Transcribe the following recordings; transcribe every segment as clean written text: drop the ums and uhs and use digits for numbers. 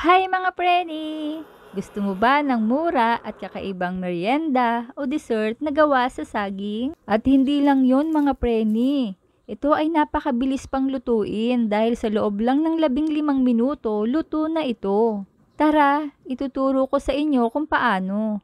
Hi mga preni! Gusto mo ba ng mura at kakaibang merienda o dessert na gawa sa saging? At hindi lang yon mga preni. Ito ay napakabilis pang lutuin dahil sa loob lang ng 15 minuto, luto na ito. Tara, ituturo ko sa inyo kung paano.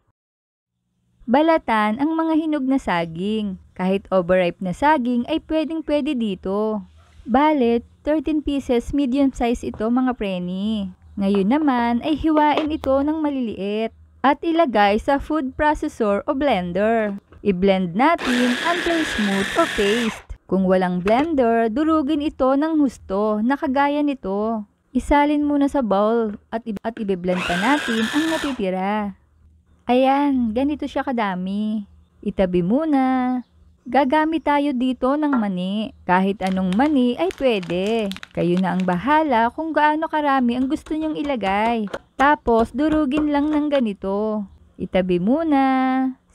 Balatan ang mga hinog na saging. Kahit overripe na saging ay pwedeng-pwede dito. Balit, 13 pieces medium size ito mga preni. Ngayon naman ay hiwain ito ng maliliit at ilagay sa food processor o blender. I-blend natin until smooth o paste. Kung walang blender, durugin ito ng husto na kagaya nito. Isalin muna sa bowl at i-blend pa natin ang natitira. Ayan, ganito siya kadami. Itabi muna. Gagamit tayo dito ng mani. Kahit anong mani ay pwede. Kayo na ang bahala kung gaano karami ang gusto nyong ilagay. Tapos, durugin lang ng ganito. Itabi muna.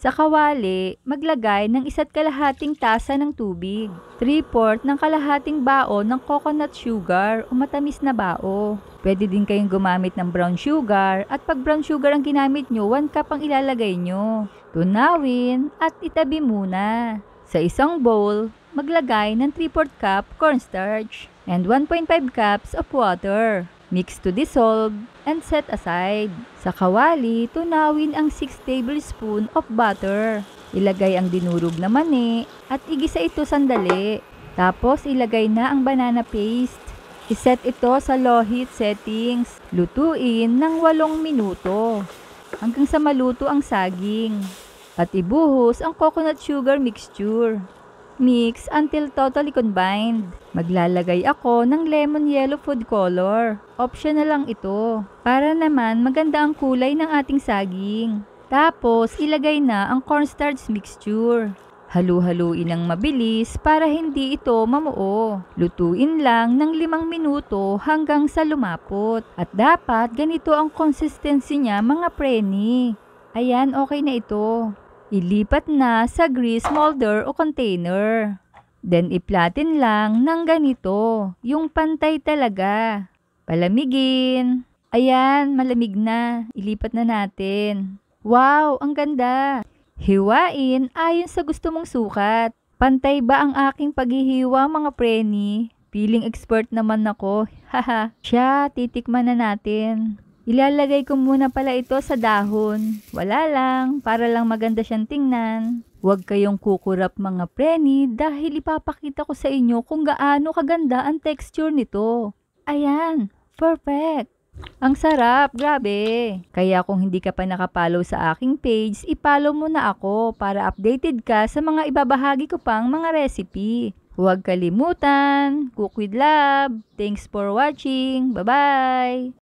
Sa kawali, maglagay ng 1.5 tasa ng tubig. 3/4 ng kalahating bao ng coconut sugar o matamis na bao. Pwede din kayong gumamit ng brown sugar at pag brown sugar ang ginamit nyo, 1 cup ang ilalagay nyo. Tunawin at itabi muna. Sa isang bowl, maglagay ng 3/4 cup cornstarch and 1.5 cups of water. Mix to dissolve and set aside. Sa kawali, tunawin ang 6 tablespoon of butter. Ilagay ang dinurog na mani at igisa ito sandali. Tapos ilagay na ang banana paste. Iset ito sa low heat settings. Lutuin ng 8 minuto hanggang sa maluto ang saging. At ibuhos ang coconut sugar mixture. Mix until totally combined. Maglalagay ako ng lemon yellow food color. Optional lang ito. Para naman maganda ang kulay ng ating saging. Tapos ilagay na ang cornstarch mixture. Halu-haluin ng mabilis para hindi ito mamuo. Lutuin lang ng 5 minuto hanggang sa lumapot. At dapat ganito ang consistency niya mga preni. Ayan, okay na ito. Ilipat na sa grease molder o container. Then iplatin lang ng ganito, yung pantay talaga. Palamigin. Ayan, malamig na. Ilipat na natin. Wow, ang ganda. Hiwain ayon sa gusto mong sukat. Pantay ba ang aking paghihiwa mga preni? Feeling expert naman ako. Haha. Siya, titikman na natin. Ilalagay ko muna pala ito sa dahon. Wala lang, para lang maganda siyang tingnan. Huwag kayong kukurap mga preni dahil ipapakita ko sa inyo kung gaano kaganda ang texture nito. Ayan, perfect! Ang sarap, grabe! Kaya kung hindi ka pa nakapollow sa aking page, ipollow mo na ako para updated ka sa mga ibabahagi ko pang mga recipe. Huwag kalimutan, cook with love. Thanks for watching. Bye-bye!